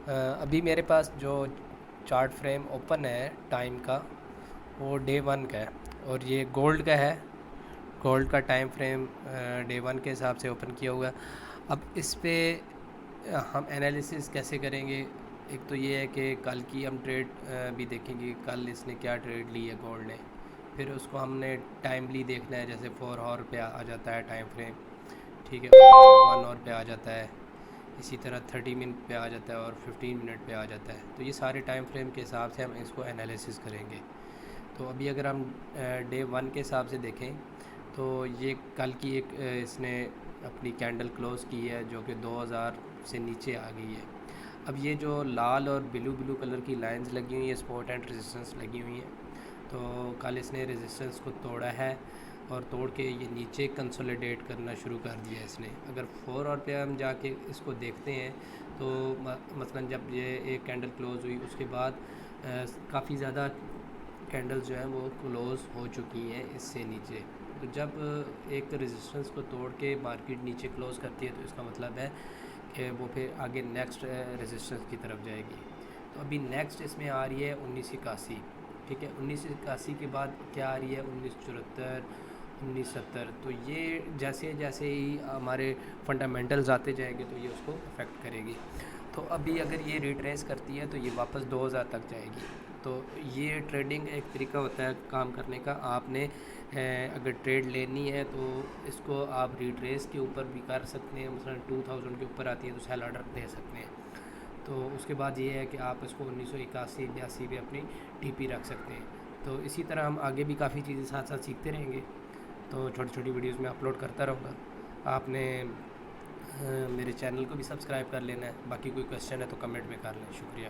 ابھی میرے پاس جو چارٹ فریم اوپن ہے ٹائم کا، وہ ڈے ون کا ہے، اور یہ گولڈ کا ہے۔ گولڈ کا ٹائم فریم ڈے ون کے حساب سے اوپن کیا ہوا ہے۔ اب اس پہ ہم انالیسس کیسے کریں گے؟ ایک تو یہ ہے کہ کل کی ہم ٹریڈ بھی دیکھیں گے، کل اس نے کیا ٹریڈ لی ہے گولڈ نے، پھر اس کو ہم نے ٹائملی دیکھنا ہے، جیسے 4 آور پہ آ جاتا ہے ٹائم فریم، ٹھیک ہے، 1 آور پہ آ جاتا ہے، اسی طرح 30 منٹ پہ آ جاتا ہے، اور 15 منٹ پہ آ جاتا ہے۔ تو یہ سارے ٹائم فریم کے حساب سے ہم اس کو انالیسس کریں گے۔ تو ابھی اگر ہم ڈے ون کے حساب سے دیکھیں تو یہ کل کی ایک اس نے اپنی کینڈل کلوز کی ہے جو کہ 2000 سے نیچے آ گئی ہے۔ اب یہ جو لال اور بلو کلر کی لائنز لگی ہوئی ہیں، سپورٹ اینڈ ریزسٹنس لگی ہوئی ہیں، تو کل اس نے ریزسٹنس کو توڑا ہے، اور توڑ کے یہ نیچے کنسولیڈیٹ کرنا شروع کر دیا ہے اس نے۔ اگر 4 آور پہ ہم جا کے اس کو دیکھتے ہیں تو مثلا جب یہ ایک کینڈل کلوز ہوئی، اس کے بعد کافی زیادہ کینڈلز جو ہیں وہ کلوز ہو چکی ہیں اس سے نیچے۔ تو جب ایک ریزسٹنس کو توڑ کے مارکیٹ نیچے کلوز کرتی ہے تو اس کا مطلب ہے کہ وہ پھر آگے نیکسٹ ریزسٹنس کی طرف جائے گی۔ تو ابھی نیکسٹ اس میں آ رہی ہے 1981، ٹھیک ہے، 1981 کے بعد کیا آ رہی ہے 1974، 1970۔ تو یہ جیسے جیسے ہی ہمارے فنڈامنٹلز آتے جائیں گے تو یہ اس کو افیکٹ کرے گی۔ تو ابھی اگر یہ ریٹریس کرتی ہے تو یہ واپس 2000 تک جائے گی۔ تو یہ ٹریڈنگ ایک طریقہ ہوتا ہے کام کرنے کا۔ آپ نے اگر ٹریڈ لینی ہے تو اس کو آپ ریٹریس کے اوپر بھی کر سکتے ہیں، مثلا 2000 کے اوپر آتی ہے تو سیل آرڈر دے سکتے ہیں۔ تو اس کے بعد یہ ہے کہ آپ اس کو 1981 82 پہ اپنی ٹی پی رکھ سکتے ہیں۔ تو اسی طرح ہم آگے بھی کافی چیزیں ساتھ ساتھ سیکھتے رہیں گے، تو چھوٹی چھوٹی ویڈیوز میں اپلوڈ کرتا رہوں گا۔ آپ نے میرے چینل کو بھی سبسکرائب کر لینا ہے۔ باقی کوئی کویسچن ہے تو کمنٹ میں کر لیں۔ شکریہ۔